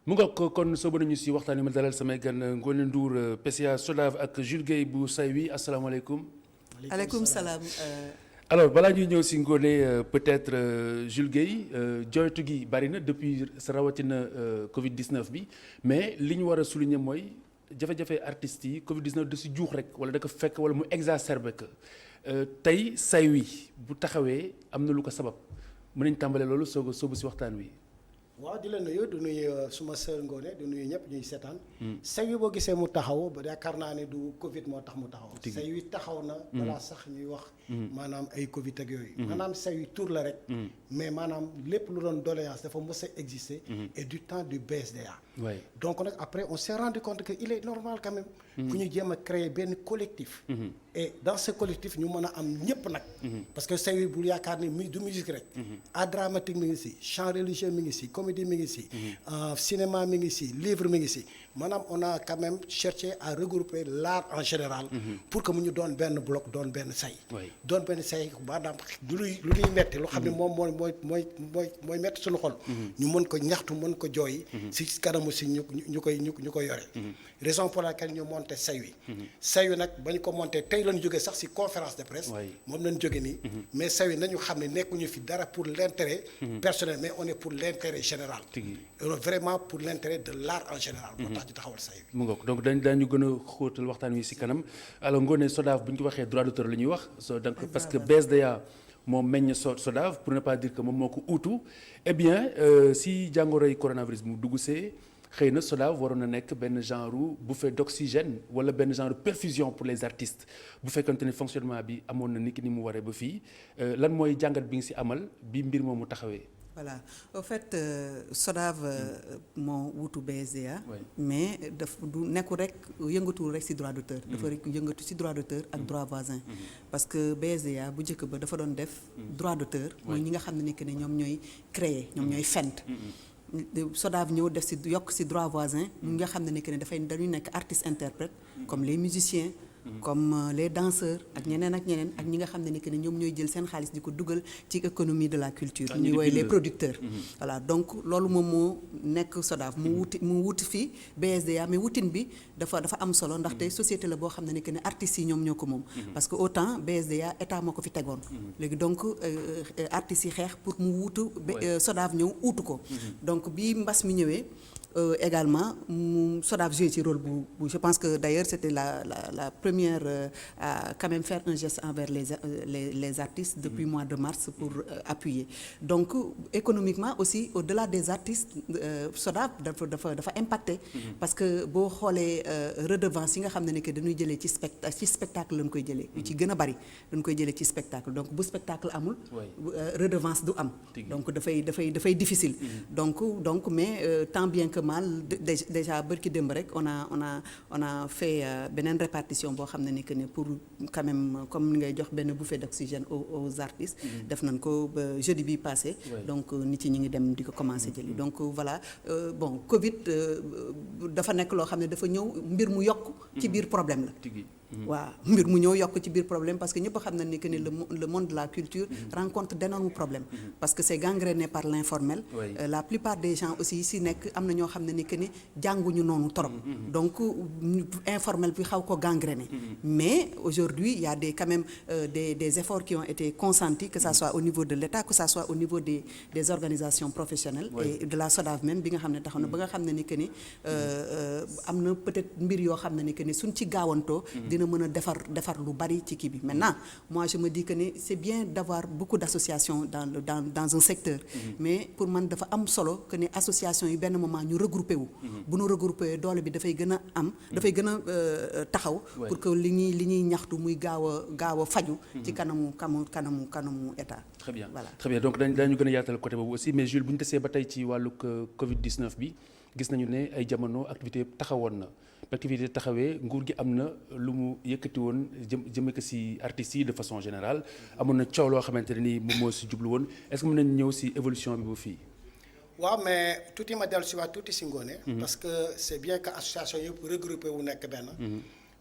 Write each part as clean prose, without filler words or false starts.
mu nga ko kon soobu nañu si waxtaan wi ma dalal samay gan Ngoné Ndour PCA SODAV ak Jules Guèye bu Saint-Louis asalaamaaleykum. aleykum salaam. alors balaa ñuy ñëw si Ngoné peut-être Jules Guèye joytu gi bari na depuis sa rawatina Covid 19 bi mais li ñu war a souligner mooy jafe-jafe artistes yi Covid 19 da si juux rek wala da ko fekk wala mu exacerbé que tey Saint-Louis bu taxawee am na lu ko sabab mën nañ tàmbale loolu soog a soobu si waxtaan wi. waaw di la nuyu du nuyu suma sœur Ngoné du nuyu ñëpp ñuy seetaan. Saint-Louis boo gisee mu taxaw ba yaakaar naa ne du Covid moo tax mu taxaw. Saint-Louis taxaw na. balaa sax ñuy wax. maanaam ay Covid ak yooyu. maanaam Saint-Louis tur la rek. mais maanaam lépp lu doon doléance dafa mës a exister. et du temps du BSDA. Ouais. donc nag après on s'est rendu compte que il est normal quand même. ku ñu jéem a créer benn collectif. et dans ce collectif ñu mën a am ñëpp nag. parce que Saint-Louis bul yaakaar ni du musique rek. art dramatique mi ngi si chant religieux mi ngi si comédie mi ngi si. cinéma mi ngi si livre mi ngi si maanaam on a quand même cherché à regrouper l'art en général. pour que mu ñu doon benn bloc doon benn say. doon benn say maanaam lu ñuy metti lu xam ne moom mooy metti suñu xol. ñu mën ko ñaxtu mën ko jooy. si kanamu si ñu koy yore. raison pour laquelle ñu monté Saint-Louis. Saint-Louis nag ba ñu ko monté tey lañu jógee sax si conférence de presse. moom lañu jógee nii. mais Saint-Louis nañu xam ne nekkuñu fi dara pour l'intérêt personnel mais on est pour l'intérêt général. on est vraiment pour l'intérêt de l'art en général. moo tax ñu taxawal Saint-Louis. mu ngoog donc daañu gën a xóotal waxtaan wi si kanam alors Ngoné SODAV bu ñu ko waxee droit d'auteur la ñuy wax donc parce que BSDA moo meññ SODAV pour ne pas dire que moom moo ko uutu eh bien si jàngoroy coronavirus mu dugg see xëy na SODAV waroon na nekk benn genre bouffée d'oxygène wala benn genre perfusion pour les artistes bu fekkante ne fonctionnement bi amoon na niki ni mu waree ba fii lan mooy jàngat bi nga si amal bi mbir moomu taxawee. Voilà au fait SODAV moo wutu BSDA. mais daf du nekkul rek yëngatuwul rek ci droit d'auteur. dafa rek yëngatu ci droit d'auteur ak droit voisin. parce que BSDA bu njëkk ba dafa doon def. droit d'auteur mooy ñi nga xam ne ne ñoom ñooy créer ñoom ñooy fent. SODAV ñëw def ci yokk ci droit voisin ñi nga xam ne dañuy nekk artiste interprète comme les musiciens. comme les danseurs ak ñeneen ak ñi nga xam ne ñoom ñooy jël seen xaalis di ko dugal ci économie de la culture ñuy woy les producteurs. voilà donc loolu moom moo nekk SODAV mu wuti fii BSDA mais wutin bi dafa am solo ndaxte société la boo xam ne artistes yi ñoom ñoo ko moom. parce que autant BSDA état moo ko fi tegoon. léegi donc artistes yi xeex pour mu wutu SODAV ñëw uutu ko. donc bi mbas mi ñëwee. également mu SODAV joué ci rôle bu je pense que d'ailleurs c'était la première à quand même faire un geste envers les artistes depuis mois de mars pour appuyer donc économiquement aussi au-delà des artistes SODAV dafa impacté parce que boo xoolee redevance yi nga xam ne que dañuy jëlee ci spectacle lañ koy jëlee yu ci gën a bari dañ koy jëlee ci spectacle donc bu spectacle amul redevance du am donc dafay difficile donc mais tant bien que mal déjà bërki démb rek on a fait beneen répartition boo xam ne que ne pour quand même comme ni ngay jox benn bouffée d'oxygène aux artistes def nañ ko ba jeudi bi passé donc nit yi ñu ngi dem di ko commencer jëli donc voilà bon Covid dafa nekk loo xam ne dafa ñëw mbir mu yokk ci biir problème la waaw mbir mu ñëw yokk ci biir problème parce que ñëpp xam nañ ni que ni le monde de la culture rencontre d'énormes problèmes parce que c'est gangréné par l'informel. La plupart des gens aussi si nekk am na ñoo xam ne ni que ni jànguñu noonu trop donc informel bi xaw ko gangréné mais aujourd'hui il y a quand même des efforts qui ont été consentis que ça soit au niveau de l'État que ça soit au niveau des organisations professionnelles et de la SODAV même bi nga xam ne taxaw na ba nga xam ne ni que ni am na peut-être mbir yoo xam ne ni que ni suñ ci gaawantoo dina mën a defar lu bari ci kii bi maintenant moi je me dis que ni c'est bien d'avoir beaucoup d'associations dans un secteur mais pour man dafa am solo que ni associations yi benn moment ñu regroupé wu bu ñu regroupé doole bi dafay gën a am dafay gën a taxaw pour que li ñuy ñaxtu muy gaaw a faju ci kanamu état. Très bien voilà très bien donc dañu gën a yaatal côté boobu aussi mais Jules bu ñu desee ba tey ci wàllu Covid 19 bi gis nañu ne ay jamono activité taxawoon na activité taxawee nguur gi am na lu mu yëkkati woon jëme ko ci artistes yi de façon générale amoon na coow loo xamante ne ni moom moo ci jublu woon est-ce que mën nañu ñëw ci évolution bi ba fii. waaw mais tuuti ma dellu si waat tuuti si Ngoné parce que c'est bien que association yëpp regroupé wu nekk benn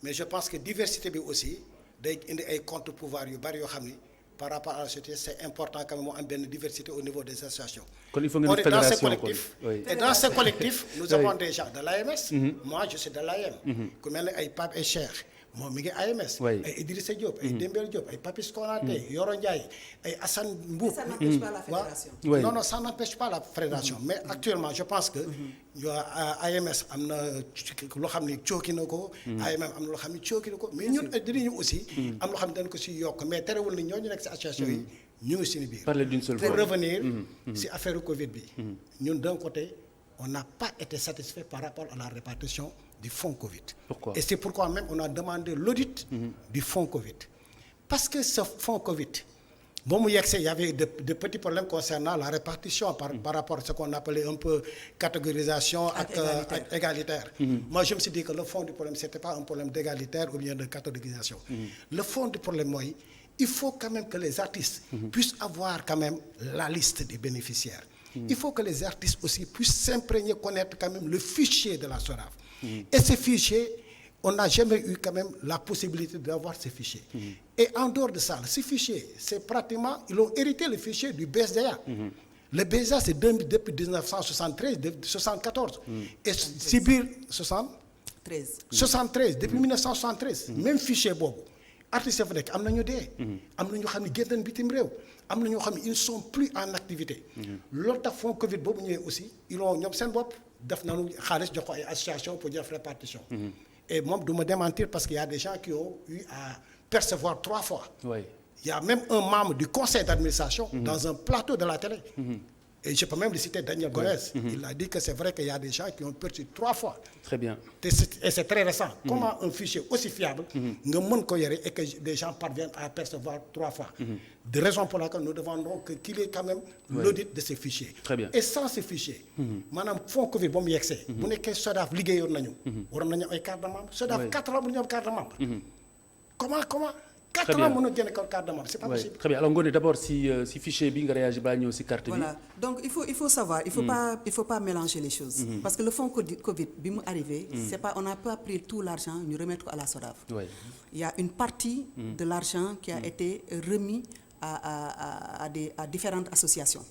mais je pense que diversité bi aussi day indi ay contre-pouvoir yu bari yoo xam ni par rapport à la société, c'est important quand même mu am benn diversité au niveau des associations. Kon il faut nga On def est dans ces fédération collectifs. kon. Oui. Et dans ces collectifs, nous avons des gens de l'AMS. Moi, je suis de l'AM. Ku mel ne ay Pape et Cheikh moom mi ngi AMS. Oui. ay Idrissa Diop ay Dembel Diop ay Papis Konaté Yoro Ndiaye ay Assane Mboup. Ça n'empêche pas la fédération. Oui. Non, ça n'empêche pas la fédération. Mais actuellement, je pense que AMS am na loo xam ni cooki na ko. AMM am na loo xam ni cooki na ko. mais ñun dinañu aussi. am loo xam ne dañ ko si yokk mais terewul ni ñooñu nekk si association yi ñu ngi suñu biir. Parler d'une seule Pour voix. revenir si affaire Covid bi. ñun d'un côté on n'a pas été satisfait par rapport à la répartition du fonds Covid. Pourquoi? Et c'est pourquoi même on a demandé l'audit du fonds Covid. Parce que ce fonds Covid, bon, il y avait de petits problèmes concernant la répartition par rapport à ce qu'on appelait un peu catégorisation égalitaire. Moi, je me suis dit que le fond du problème, c'était pas un problème d'égalitaire ou bien de catégorisation. Le fond du problème, moi, il faut quand même que les artistes puissent avoir quand même la liste des bénéficiaires. Il faut que les artistes aussi puissent s'imprégner, connaître quand même le fichier de la SODAV. Et ce fichier, on n'a jamais eu quand même la possibilité d'avoir ces fichiers. Et en dehors de ça, ces fichiers, c'est pratiquement, ils ont hérité le fichier du BSDA. Le BSDA, c'est depuis 1973, 1974. Et Sibir, 73, depuis 1973, même fichier boobu. Artistes yi fa nekk am na ñu dee. am na ñu xam ne génn bitim réew. am na ñoo xam ne ils ne sont plus en activité. loolu tax fonds Covid boobu ñëwee aussi ils ont ñoom seen bopp def nañu xaalis jox ko ay association pour def répartition. Et moom du ma démentir parce qu'il y a des gens qui ont eu à percevoir 3 fois. Oui. Il y a même un membre du conseil d'administration dans un plateau de la télé. Et je peux même le citer, Daniel Gorez. Il a dit que c'est vrai qu'il y a des gens qui ont perçu 3 fois. Très bien. Et c'est très récent. Comment un fichier aussi fiable, et que des gens parviennent à percevoir 3 fois. De raison pour laquelle nous demandons qu'il y ait quand même l'audit de ces fichiers. Très bien. Et sans ces fichiers, madame, fonds Covid, bon, il excès. Vous n'êtes que SODAV, ligue, on a une carte de membre. SODAV, 4 ans, on a une carte de membre. Comment 4 ans, on a une carte de membre. C'est pas possible. Très bien. Alors, Ngoné, d'abord, si fichier bi nga réagir ba ñëw si carte bi. Voilà. Donc il faut savoir, il faut pas mélanger les choses. Parce que le fonds Covid bi mu arrivé, c'est pas, on n'a pas pris tout l'argent, nous remettre à la SODAV. Oui. Il y a une partie de l'argent qui a été remis à différentes associations.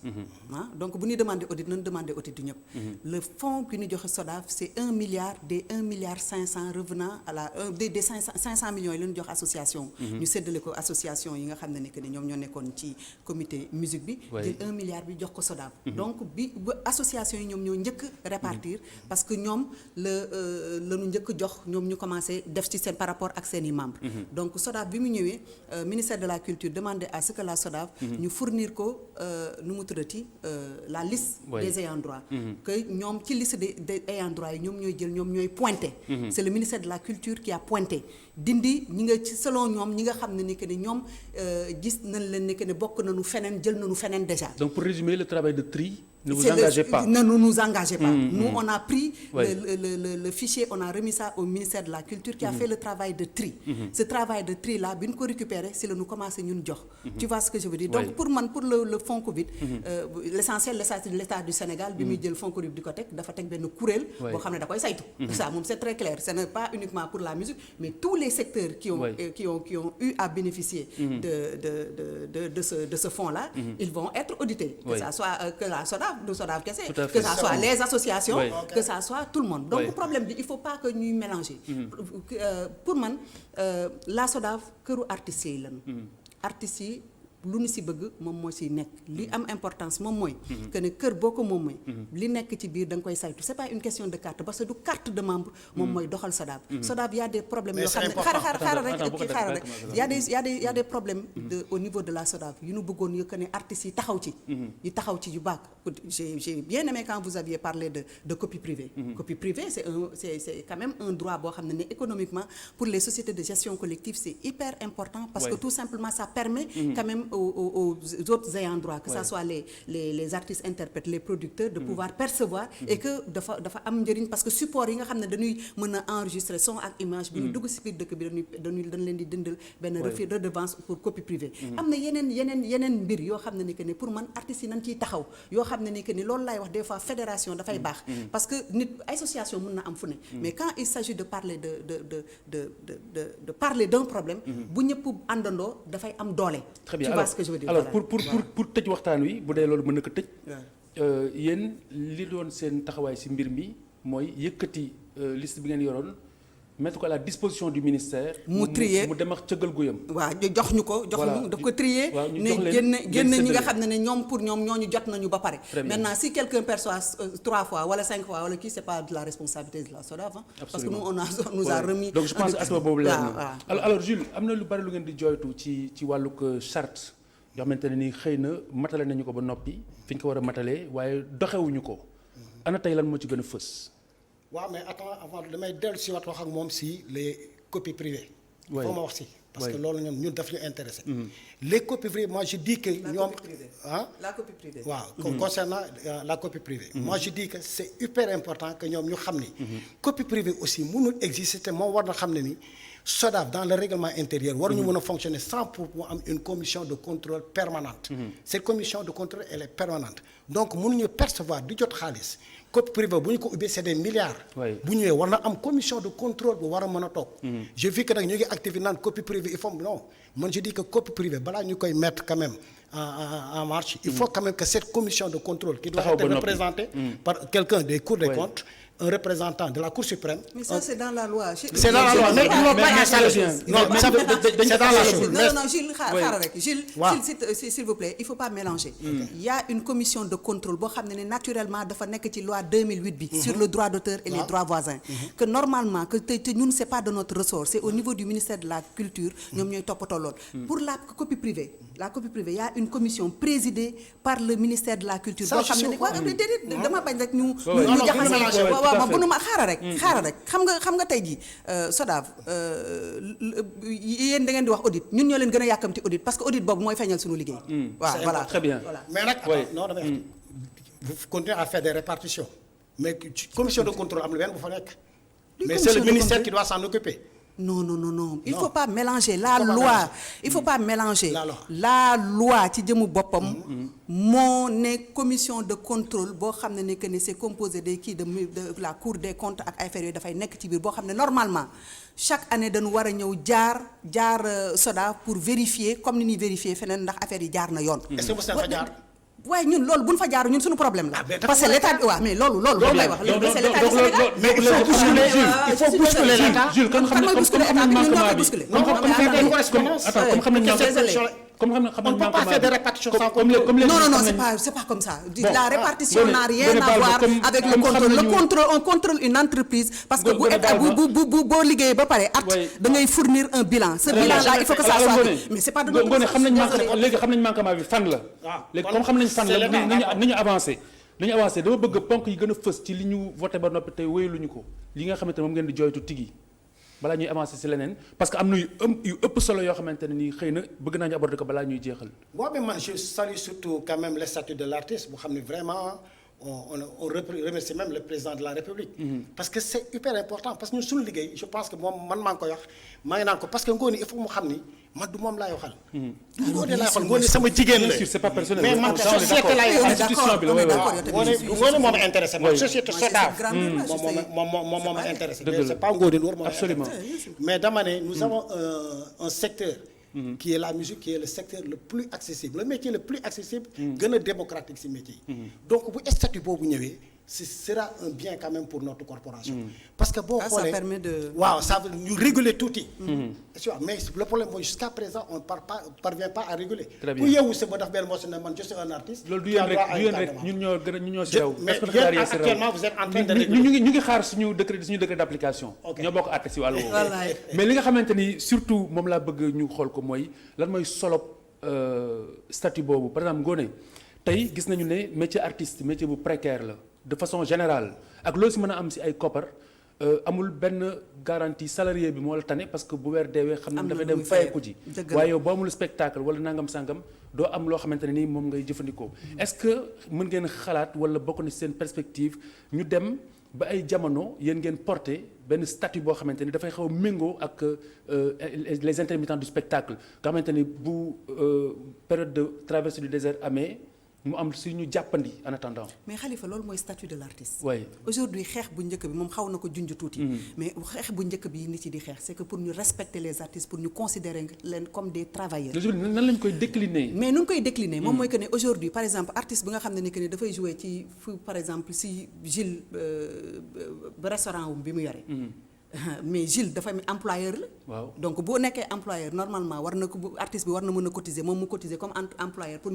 Donc bu ñu demandé audit nañu demandé audit du ñëpp. Le fonds bi ñu joxe SODAV c'est 1 milliard des 1 milliard 500 revenant à la des 500 millions yi la ñu jox association. ñu séddale ko association yi nga xam ne que ni ñoom ñoo nekkoon ci comité musique bi. jël 1 milliard bi jox ko SODAV. Donc bi association yi ñoom ñoo njëkk répartir parce que ñoom la ñu njëkk jox ñoom ñu commencé def ci seen par rapport ak seen i membres. Donc SODAV bi mu ñëwee ministère de la culture demandé à ce que la SODAV ñu fournir ko nu mu tuddati la liste des ayants droit que ñoom ci liste des ayants droit yi ñoom ñooy jël ñoom ñooy pointé c'est le ministère de la culture qui a pointé dindi ñi nga ci selon ñoom ñi nga xam ne ni que ne ñoom gis nañ leen ne que ne bokk nañu feneen jël nañu feneen déjà. Donc pour résumer le travail de tri ne vous engagez pas. Ne nous engagez pas. Nous on a pris le fichier, on a remis ça au ministère de la culture qui a fait le travail de tri. Ce travail de tri là bi ñu ko récupérer c'est la ñu commencé ñun jox. Tu vois ce que je veux dire. Donc pour le fonds Covid l'essentiel l'État du Sénégal bi muy jël fonds Covid di ko teg dafa teg benn kuréel boo xam ne da koy saytu. Ça moom c'est très clair, ce n'est pas uniquement pour la musique mais tous les secteurs qui ont eu à bénéficier de ce fonds là, ils vont être audités. Que ça soit que la SODAV que ça soit les associations, que ça soit tout le monde. Donc problème bi il faut pas que ñuy mélanger. Pour man la SODAV këru artistes yi lañu. Artistes yi lu ñu si bëgg moom moo siy nekk li am importance moom mooy que ne kër boo ko moom mooy li nekk ci biir da nga koy saytu c'est pas une question de carte parce que du carte de membre moom mooy doxal SODAV y a des problèmes yoo xam ne xaaral rek y a des problèmes au niveau de la SODAV yu ñu bëggoon yu que ne artistes yi taxaw ci yu baax. J'ai bien aimé quand vous aviez parlé de copie privée. Copie privée c'est quand même un droit boo xam ne économiquement pour les sociétés de gestion collective c'est hyper important parce que tout simplement ça permet quand même aux autres ayants droit que ça soit les artistes interprètes les producteurs de pouvoir percevoir et que dafa am njëriñ parce que support yi nga xam ne dañuy mën a enregistrer son ak image bi ñu dugg ci biir dëkk bi dañ leen di dindal benn redevance pour copie privée. Am na yeneen mbir yoo xam ne ni que ne pour man artistes yi nañ ciy taxaw yoo xam ne ni que ni loolu laay wax des fois fédération dafay baax parce que nit association mën na am fu ne mais quand il s'agit de parler de parler d'un problème bu ñëpp àndandoo dafay am doole. Très bien. vois ce que je veux dire. alors voilà. pour tëj waxtaan wi bu dee loolu mën na ko tëj. waaw. yéen li doon seen taxawaay ci mbir mi mooy yëkkati liste bi ngeen yoroon mettre ko à la disposition du ministère. mu trier mu dem ak cëggal guyam. waaw jox ñu ko jox ñu daf ko trier waaw ñu ne jox leen génne ñi nga séddale. xam ne ñoom pour ñoom ñooñu jot nañu ba pare. Très bien. Maintenant si quelqu'un perçoit 3 fois wala 5 fois wala kii c'est pas de la responsabilité de la SODAV. Parce que nous on nous a remis. donc je pense que aspect boobu leer na waaw. alors Jules am na lu bari lu ngeen di jooytu ci wàllug charte yoo xamante ne ni xëy na matale nañu ko ba noppi fi ñu ko war a matalee waaye doxewuñu ko ana tey lan moo ci gën a fës. waaw mais attends avant damay dellu si waat wax ak moom si les copies privées. Oui. foo ma wax si parce Oui. que loolu ñun daf ñu intéressé. les copies privées moi je dis que ñoom La copie privée. waaw concernant la copie privée. moi je dis que c'est hyper important que ñoom ñu xam ni. copie privée aussi mënul exister te moom war na xam ne ni SODAV dans le règlement intérieur waruñu mën a fonctionner sans pour mu am une commission de contrôle permanente. cette commission de contrôle elle est permanente donc mënuñu percevoir di jot xaalis copie privée bu ñu ko ubbee c'est des milliards. Oui. bu ñëwee war na am commission de contrôle bu war a mën a toog. je vis que nag ñu ngi activé naan copie privée il faut non man je dis que copie privée balaa ñu koy mettre quand même en marche. il faut quand même que cette commission de contrôle. qui doit Taxaw être ba noppi. représentée par quelqu'un des cours des Oui. comptes un représentant de la Cour suprême. Mais ça c'est dans la loi. C'est dans la loi mais ils n'ont pas installé. Non ça veut c'est dans la chose. Non, Gilles, xaaral rek. Gilles, Waaw. s'il vous plaît, il faut pas mélanger. Il y a une commission de contrôle boo xam ne naturellement dafa nekk ci loi 2008 bi sur le droit d'auteur et les droits voisins. Que normalement que te ñun c'est pas de notre ressort, c'est au niveau du ministère de la culture ñoom ñooy toppatoo lool. Pour la copie privée, il y a une commission présidée par le ministère de la culture. Ça, boo je xam ne suis waaw déedéet dama bañ rek ñu non, jaxase. tout à waaw fait. ma xaaral rek xam nga tey jii SODAV yéen da ngeen di wax audit ñun ñoo leen gën a yàkkamti audit parce que audit boobu mooy feeñal suñu liggéey. waaw voilà très bien. voilà. mais nag Oui. non damay wax vous continuez à faire des répartitions mais commission de contrôle am na benn bu fa nekk. Luy mais commission c'est le de ministère contrôle? qui doit s'en occuper. Non. Il Non. faut pas mélanger la Il faut pas loi. mélanger. Il faut pas mélanger La loi. la loi ci jëmu boppam. moo ne commission de contrôle boo xam ne que ni c'est composé de kii de la Cour des comptes ak ay affaires yooyu dafay nekk ci biir boo xam ne normalement chaque année dañu war a ñëw jaar SODAV pour vérifier comme ni ñuy vérifier feneen ndax affaire yi jaar na yoon. est-ce que mos na fa jaar. waaye ñun loolu bu ñu fa jaar ñun suñu problème la. Ah, mais parce que l'état waaw mais loolu lay wax. donc c'est l'état du Sénégal. mais il faut bousculer il faut bousculer l'État. Jules comme xam nañ On ne peut pas faire de répartition sans contrôle. Non, c'est pas comme ça. La répartition n'a rien à voir avec le contrôle. Le contrôle, on contrôle une entreprise parce que boo liggéeyee ba pare da ngay fournir un bilan. Ce bilan là il faut que ça soit. Mais c'est pas de notre faute. léegi xam nañ manquement bi fan la. léegi comme xam nañ fan la nañu avancé. dama bëgg ponk yi gën a fës ci li ñu voté ba noppi tey wéyaluñu ko li nga xamante ne moom ngeen di jooytu tigi balaa ñuy avancer ci leneen parce que am na yu ëpp solo yoo xamante ne nii xëy na bëgg naa ñu aborder ko balaa ñuy jeexal. Moi, mais man je salue surtout quand même le statut de l'artiste boo xam ne vraiment on remercie même le président de la République. Parce que c'est hyper important parce que ñun suñu liggéey je pense que moom man maa ngi koy wax maa ngi naan ko parce que Ngoné il faut mu xam ni man du moom laay waxal. Ngoné laay waxal Ngoné sama jigéen la. Bien sûr c'est pas personnel. mais man société laay waxal. institution bi la Ngoné moo ma intéressé man société SODAV moom moo ma intéressé. Dëgg la c'est pas Ngoné Ndour moo ma absolument. mais dama ne nous avons un secteur. qui est la musique qui est le secteur le plus accessible le métier le plus accessible. gën a démocratique ci métier yi. donc bu statut boobu ñëwee ce sera un bien quand même pour notre corporation. parce que boo xoolee ça permet de. waaw ça veut ñu réguler tuuti. mais le problème mooy jusqu'à présent on parvient pas à réguler. Très bien ku yeewu sa ba daf benn moo si ne man je suis un artiste. loolu du yéen rek ñun ñoo si raw. mais yéen actuellement vous êtes en train de réguler. ñu ngi xaar suñu décret d'application. ñoo bokk àtte si wàllu woowu. mais li nga xamante ni surtout moom laa bëgg ñu xool ko mooy lan mooy solo statut boobu par exemple Ngoné tey gis nañu ne métier artiste métier bu précaire la de façon générale ak loolu si mën a am si ay koppar amul benn garantie salarié bi moo la tane parce que bu weer deewee xam ne dafay dem fayeku ji waaye yow boo amul spectacle wala nangam sangam doo am loo xamante ne nii moom ngay jëfandikoo est-ce que mën ngeen xalaat wala bokk na seen perspective ñu dem ba ay jamono yéen ngeen porté benn statut boo xamante ni dafay xaw a méngoo ak les intermittents du spectacle nga xamante ni bu période de traversée du désert amee mu am si ñu jàppandi en attendant. mais Khalifa loolu mooy statut de l'artiste. oui aujourd'hui xeex bu njëkk bi moom xaw na ko junj tuuti. mais xeex bu njëkk bi nit yi di xeex c'est que pour ñu respecter les artistes pour ñu considérer leen comme des travailleurs. aujourd'hui nan lañ koy décliner. mais nu ngi koy décliner moom mooy que ne aujourd'hui par exemple artiste bi nga xam ne ni que ne dafay jouer ci fu par exemple si Gilles restaurant bi mu yore. mais Gilles dafa am employeur la. waaw donc boo nekkee employeur normalement war na ko artiste bi war na mën a cotiser moom mu cotiser comme employeur pour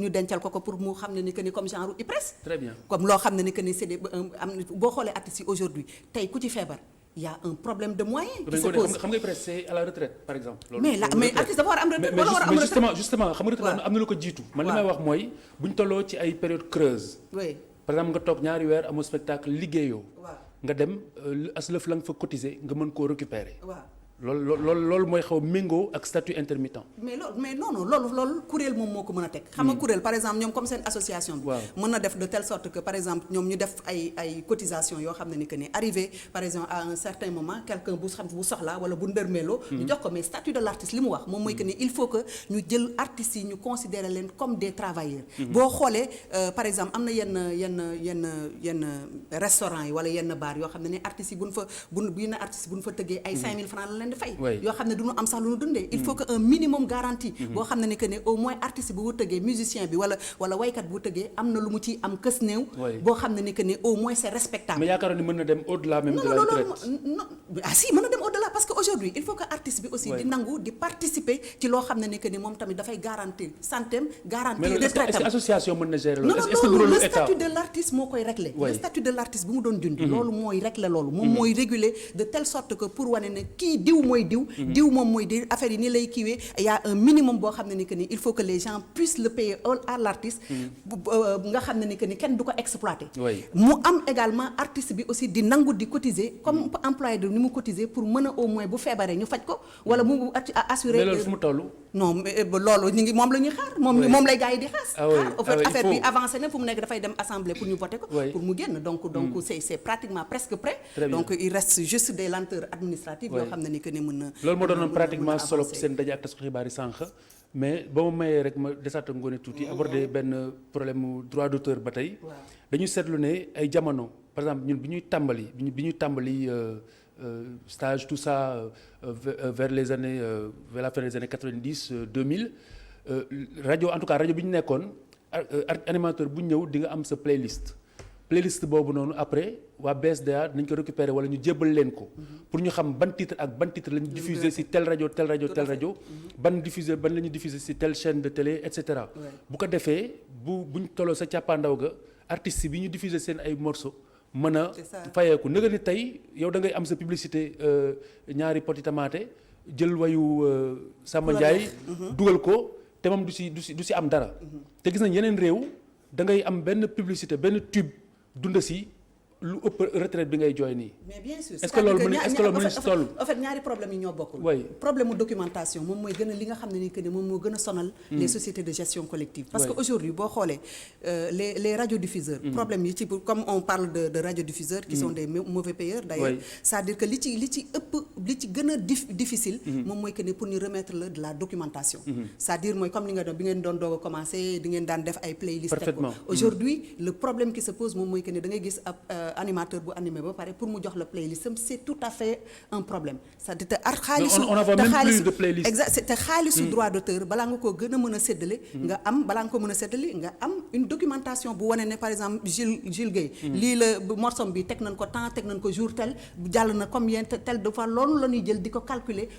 ñu dencal ko pour mu xam ne ni que ni comme genre IPRES. très bien comme loo xam ne ni que ni c'est des boo xoolee artistes yi aujourd'hui tey ku ci feebar y a un problème de moyens. qui se pose xam nga IPRES c'est à la retraite par exemple. mais artiste dafa war a am retraite wala war a am retraite mais justement xam nga retraite am na lu ko jiitu. man li may wax mooy bu ñu tolloo ci ay période creuse. oui par exemple nga toog ñaari weer amoo spectacle liggéeyoo. waaw nga dem aslëf la nga fa cotiser nga mën koo récupérer. waaw loolu mooy xaw méngoo ak statut intermittent. mais non loolu kuréel moom moo ko mën a teg. xam nga kuréel par exemple ñoom comme seen association bi. waaw mën na def de telle sorte que par exemple ñoom ñu def ay cotisation yoo xam ne ni que ni arrivé par exemple à un certain moment quelqu'un bu soxla wala bu ndërmeeloo. ñu jox ko mais statut de l'artiste li mu wax moom mooy que ni il faut que ñu jël artistes yi ñu considérer leen comme des travailleurs. boo xoolee par exemple am na yenn restaurants yi wala yenn bar yoo xam ne ni artistes yi bu ñu fa tëggee ay 5000 francs la leen di fay. yoo xam ne du ñu am sax lu ñu dundee. il faut que un minimum garantie. boo xam ne ni que ne au moins artiste bu tëggee musicien bi wala waykat bu tëggee am na lu mu ci am kës néew. boo xam ne ni que ne au moins c'est respectable. mais yaakaaroon ni mën na dem au-delà même de la retraite. non si mën na dem au-delà parce que aujourd'hui il faut que artiste bi aussi di nangu di participer ci loo xam ne ni que ni moom tamit dafay garantir santeem garantir retraitam. est-ce que association mën na gérer loolu. non le statut de l'artiste moo koy régler. le statut de l'artiste bu mu doon junj. loolu mooy régler loolu. moom mooy réguler de telle sorte que pour wane ne kii diw mooy diw moom mooy di affaire yi ni lay kiiwee y a un minimum boo xam ne ni que ni il faut que les gens puissent le payer à l'artiste nga xam ne ni que ni kenn du ko exploiter. mu am également artiste bi aussi di nangu di cotiser comme employé de ni mu cotiser pour mën a au moins bu feebaree ñu faj ko wala mu assurer. mais loolu fu mu toll. non loolu ñu ngi moom la ñuy xaar. moom lay gars yi di xaar. affaire bi avancé na fu mu nekk dafay dem assemblée pour ñu voter ko. pour mu génn donc c'est pratiquement presque prêt. donc il reste juste des lenteurs administratives yoo xam ne ni que ni mën na. loolu moo doonoon pratiquement solo seen daje ak taskatu xibaar yi sànq mais ba ma mayee rek ma desaata ngoone tuuti aborder benn problème mu droit d'auteur ba tey. dañu seetlu ne ay jamono par exemple ñun bi ñuy tàmbali stage tout ça vers les années vers la fin des années 90 2000 rajo en tout cas rajo bi ñu nekkoon animateur bu ñëw di nga am sa playlist boobu noonu après waa BSDA dinañ ko récupérer wala ñu jébbal leen ko pour ñu xam ban titre la ñu diffuser ci tel rajo ban la ñu diffuser ci telle chaîne de télé et cetera. bu ko defee buñ tolloo sa càppaandaw ga artistes bi ñu diffuser seen ay morceaux mën a fayeeku nëga ni tey yow da ngay am sa publicité ñaari poti tamaate jël wayu Samba Ndiaye dugal ko te moom du si am dara te gis nañ yeneen réew da ngay am benn publicité benn tube dund si lu ëpp retraite bi ngay jooy nii. mais bien sûr est-ce que loolu mën na si toll. en fait ñaari problème yi ñoo bokkul. oui problème mu documentation moom mooy gën a li nga xam ne ni que ni moom moo gën a sonal. les sociétés de gestion collective. parce que aujourd'hui boo xoolee les radiodiffuseurs. problème yi ci comme on parle de radiodiffuseurs. qui sont des mauvais payeurs d'ailleurs. c'est-à-dire que li ci gën a difficile. moom mooy que ni pour ñu remettre de la documentation. c'est-à-dire mooy comme li nga doon bi ngeen doon doog a commencer di ngeen daan def ay playlists. parfaitement aujourd'hui le problème qui se pose moom mooy que ni da ngay gis ab animateur bu animé ba pare pour mu jox la playlist am c'est tout à fait un problème c'est-à-dire te xaalisu on n'avait même plus de playlist. exact te xaalisu droit d'auteur balaa nga koo gën a mën a séddale nga am balaa nga ko mën a séddale nga am une documentation bu wane ne par exemple Jules Guèye lii la morsom bi teg nañ ko temps teg nañ ko jour tel jàll na combien tel de fois loolu la ñuy jël di ko calculer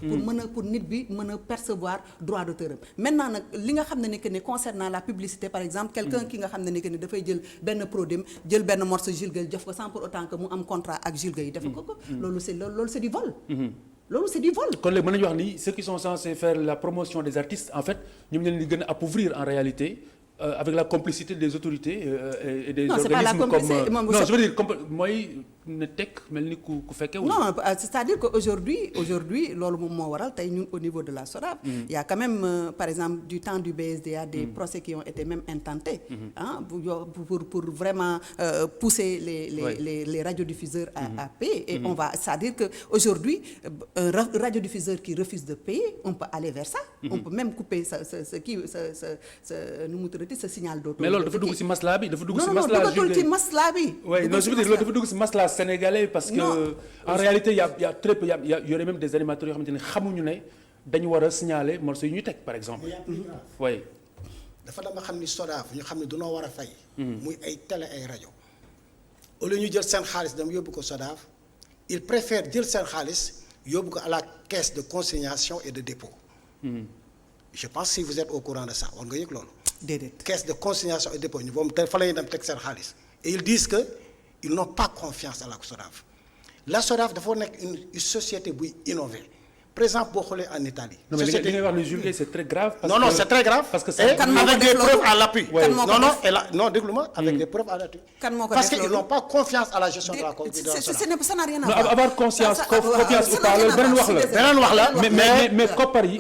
pour nit bi mën a percevoir droit d'auteur am maintenant nag li nga xam ne ni que ne concernant la publicité par exemple quelqu'un ki nga xam ne ni que ne dafay jël benn produit jël benn morceau Jules Guèye jox ko sans pour autant que mu am contrat ak Jules Guèye def ko loolu c'est du vol. loolu c'est du vol. kon léegi mën nañu wax ni ceux qui sont censés faire la promotion des artistes en fait ñoom ñoo leen di gën a appauvrir en réalité avec la complicité des autorités et des organismes comme non je veux dire mooy ne teg mel ni ku fekkee wu. non c'est-à-dire que aujourd'hui loolu moom moo waral tey ñun au niveau de la SODAV. Il y a quand même par exemple du temps du BSDA des procès qui ont été même intentés. Pour vraiment pousser les radiodiffuseurs à payer. Et on va c'est-à-dire que aujourd'hui un radiodiffuseur qui refuse de payer on peut aller vers ça. On peut même couper sa nu mu tuddati sa signal d'auto. mais loolu dafa dugg ci maslaa bi dafa dugg ci maslaa. non duggatul ci maslaa bi. oui non je veux dire loolu dafa dugg ci maslaa sénégalais parce que en réalité il y a très peu il y aurait même des animateurs yoo xamante ne xamuñu ne dañu war a signaler morceaux yi ñuy teg par exemple. oui. dafa dama xam ni SODAV ñu xam ne dunoo war a fay. muy ay télé ay rajo. au lieu ñu jël seen xaalis dama yóbbu ko SODAV ils préfèrent jël seen xaalis yóbbu ko à la caisse de consignation et de dépôt. je pense si vous êtes au courant de ça war nga yëg loolu. déedéet caisse de consignation et dépôt ñu boobu te fa la ñuy dem teg seen xaalis et ils disent que ils n'ont pas confiance à la SODAV. la SODAV dafa nekk une société buy innover par exemple boo xoolee en Italie. non mais li ngay wax ne Jules c'est très grave. parce que c'est très grave. parce que et avec des preuves à l'appui. non déglu ma avec des preuves à l'appui. parce que ils n'ont pas confiance à la gestion de la SODAV. ça n'a rien à voir. avoir confiance ou pas loolu beneen wax la. mais koppar yi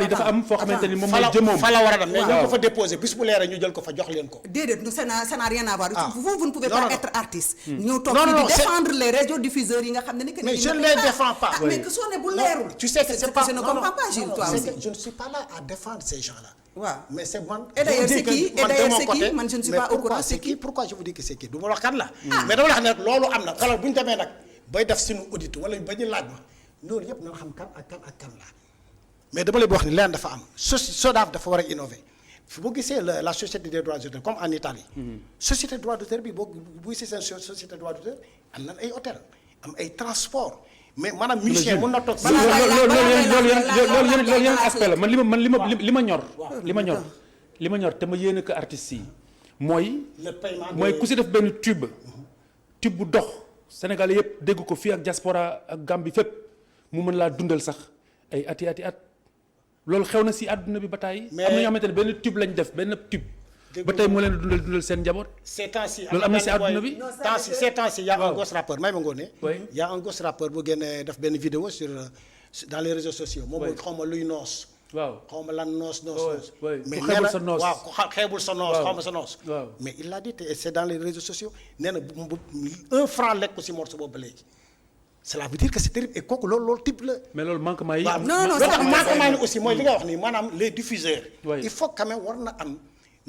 dafa am foo xamante ni moom mooy jëmoom. fa la war a dem mais ñu ko fa déposer bis bu leeree ñu jël ko fa jox leen ko. déedéet ça n'a rien à voir. vous ne pouvez pas être artiste. ñëw toog fii di défendre les radiodiffuseurs yi nga xam ne ni que. mais je ne les défends pas. mais que soo ne bu leerul. tu sais que c'est pas je ne comprends pas Gilles toi aussi. je ne suis pas là à défendre ces gens-là. waaw mais c'est man. et d'ailleurs c'est qui man je ne suis pas au courant c'est qui. pourquoi je vous dis que c'est qui du ma wax kan la. mais dama la xam ne loolu am na xoolal bu ñu demee nag bay def suñu audit wala ba ñu laaj ma loolu yëpp na nga xam kan ak kan la mais dama lay wax ni leen dafa am SODAV dafa war a innover boo gisee la société des droits d'auteur comme en Italie. société des droits d'auteur bi boo gisee seen société des droits d'auteur am nañ ay hôtel am ay transport. mais maanaam musicien mën na toog. loolu yeneen aspect la man li ma ñor te ma yéene ko artistes yi mooy. mooy ku si def benn tube bu dox Sénégal yëpp dégg ko fii ak diaspora ak Gambie fépp mu mën laa dundal sax ay ati at loolu xew na si àdduna bi ba tàyyi. am na ñoo xamante ne benn tube lañ def benn tube. ba tey moo leen dundal seen njaboot. ces temps-ci loolu am na si àdduna bi. ces temps-ci y a un gosse rappeur may ma ngoone. y a un gosse rappeur bu génnee def benn vidéo dans les réseaux sociaux. moom mooy xaw ma luy noos. waaw xaw ma lan noos. mais nee na waaw ku xeebul sa noos xaw ma sa noos. mais il l'a dit et c'est dans les réseaux sociaux nee na un franc lekk ko si morceau boobu ba léegi. cela veut dire que c'est terrible et kooku loolu type la. mais loolu manquement yi. non manquement yi aussi mooy li nga wax nii maanaam les diffuseurs. il faut quand même war na am.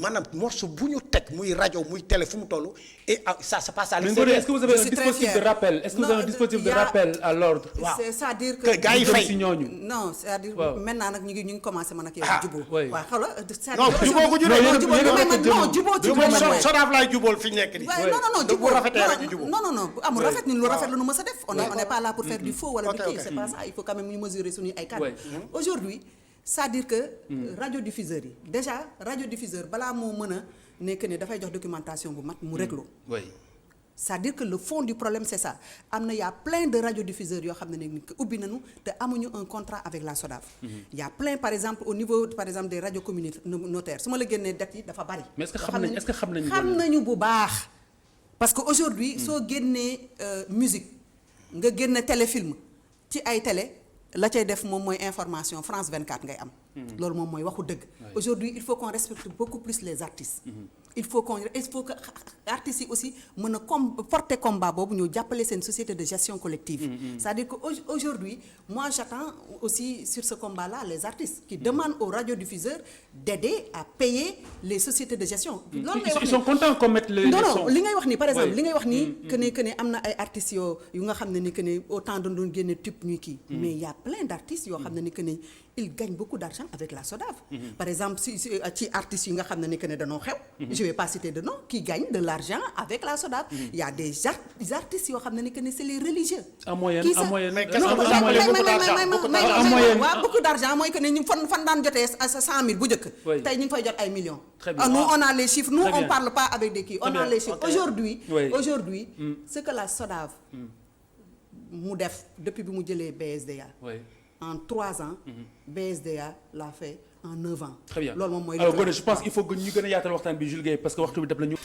maanaam morceau bu ñu teg muy rajo muy télé fu mu toll et ça se passe à l'extérieur. est-ce que vous avez un dispositif de rappel est-ce que vous avez un dispositif de rappel à l'ordre. waaw c'est-à-dire que gars yi fay non c'est-à-dire maintenant nag ñu ngi commencé man ak yow jubóo. waaw xaw la non jubóo gu ñu non jubóo SODAV laay jubóol fi ñu nekk nii. non jubóo bu rafetee rek ñu jubóo. non amul rafet ñun lu rafet la nu mës a def. on n'est pas là pour faire du faux wala du kii c'est pas ça il faut quand même ñu mesurer suñuy ay cadres. Aujourd'hui c'est-à-dire que radiodiffuseurs yi déjà radiodiffuseur balaa moo mën a nekk ne dafay jox documentation bu mat mu réglo c'est-à-dire que le fond du problème c'est ça am na y a plein de radiodiffuseurs yoo xam ne ne ubbi nañu te amuñu un contrat avec la SODAV. y a plein par exemple au niveau par exemple des radios communautaires su ma la génnee date yi dafa bari. mais est-ce que xam nañu bu baax parce que aujourd'hui soo génnee musique nga génne téléfilm ci ay télé la cay def moom mooy information France 24 ngay am. loolu moom mooy waxu dëgg. aujourd'hui il faut qu'on respecte beaucoup plus les artistes. il faut que artistes yi aussi mën a porter combat boobu ñu jàppale seen société de gestion collective. c'est-à-dire que aujourd'hui moi j'attends aussi sur ce combat-là les artistes qui demandent aux radiodiffuseurs d'aider à payer les sociétés de gestion. loolu ngay wax ils sont contents qu'on mette les non li ngay wax nii par exemple li ngay wax nii que ne am na ay artistes yu nga xam ne ni que ne autant dañ doon génne tube ñuy kii. mais il y a plein d'artistes yoo xam ne ni que ne ils gagnent beaucoup d'argent avec la SODAV. Par exemple ci artistes yi nga xam ne ni que ne dañoo xew. je vais pas citer de nom qui gagnent de l'argent avec la SODAV. il y a des artistes yoo xam ne ni que ne c'est les religieux. en moyenne beaucoup d'argent mooy que ne ñu fan daan jotee 100 000 bu njëkk. tey ñu ngi fay jot ay millions. nous on a les chiffres nous on parle pas avec des kii on a les chiffres. aujourd'hui ce que la SODAV mu def depuis bi mu jëlee BSDA. en 3 ans. BSDA l'a fait en 9 ans. Très bien loolu moom mooy. alors je pense il faut que ñu gën a yaatal waxtaan bi Jules Guèye parce que waxtu bi def nañu.